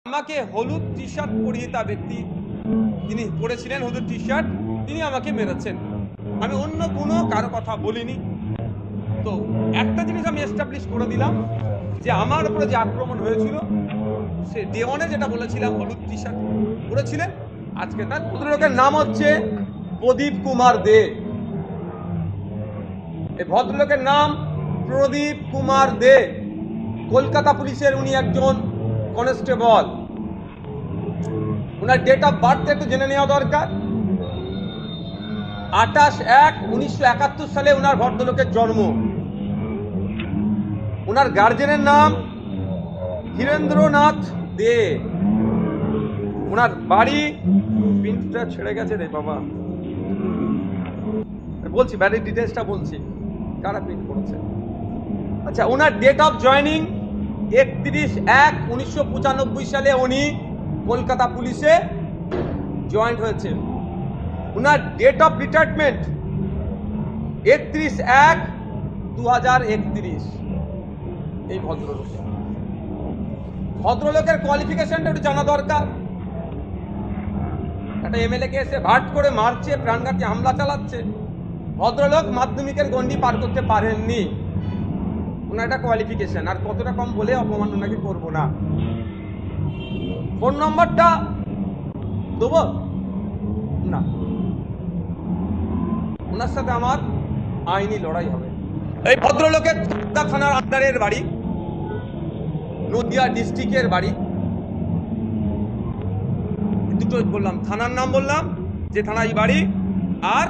আমাকে হলুদ T shirt পরিহিতা ব্যক্তি, তিনি পরেছিলেন হলুদ টি শার্ট, তিনি আমাকে মেরেছেন। আমি অন্য কোনো কারো কথা বলিনি। তো একটা জিনিস আমি এস্টাবলিশ করে দিলাম যে আমার উপরে যে আক্রমণ হয়েছিল, সে ডে ওয়ানে যেটা বলেছিলাম হলুদ টি শার্ট পরেছিলেন, আজকে তার ভদ্রলোকের নাম হচ্ছে প্রদীপ কুমার দে। এই ভদ্রলোকের নাম প্রদীপ কুমার দে। কলকাতা পুলিশের উনি একজন কনস্টেবল। ওনার ডেট অফ বার্থ একটু জেনে নেওয়া দরকার। 28/1/1971 সালে ওনার ভদ্রলোকের জন্ম। ওনার গার্জেনের নাম হীরেন্দ্রনাথ দে। ওনার বাড়ি, প্রিন্টটা ছেড়ে গেছে রে বাবা, বলছি বাড়ির ডিটেলসটা বলছি, কারা প্রিন্ট করেছে। আচ্ছা, ওনার ডেট অফ জয়নিং 31/1/1995 সালে উনি কলকাতা পুলিশে জয়েন্ট হয়েছে। ওনার ডেট অফ রিটায়ারমেন্ট 31/1/2031। এই ভদ্রলোকের কোয়ালিফিকেশনটা একটু জানা দরকার। একটা এমএলএ কে এসে ভাট করে মারছে, প্রাণঘাতী হামলা চালাচ্ছে। ভদ্রলোক মাধ্যমিকের গণ্ডি পার করতে পারেননি। ওনার একটা কোয়ালিফিকেশন, আর কতটা কম বলে অপমান ওনাকে করবো না। ফোন নম্বরটা দেবো না, ওনার সাথে আমার আইনি লড়াই হবে। এই ভদ্রলোকের থানার আন্ডারের বাড়ি, নদিয়া ডিস্ট্রিক্টের বাড়ি। দুটো বললাম, থানার নাম বললাম যে থানায় বাড়ি, আর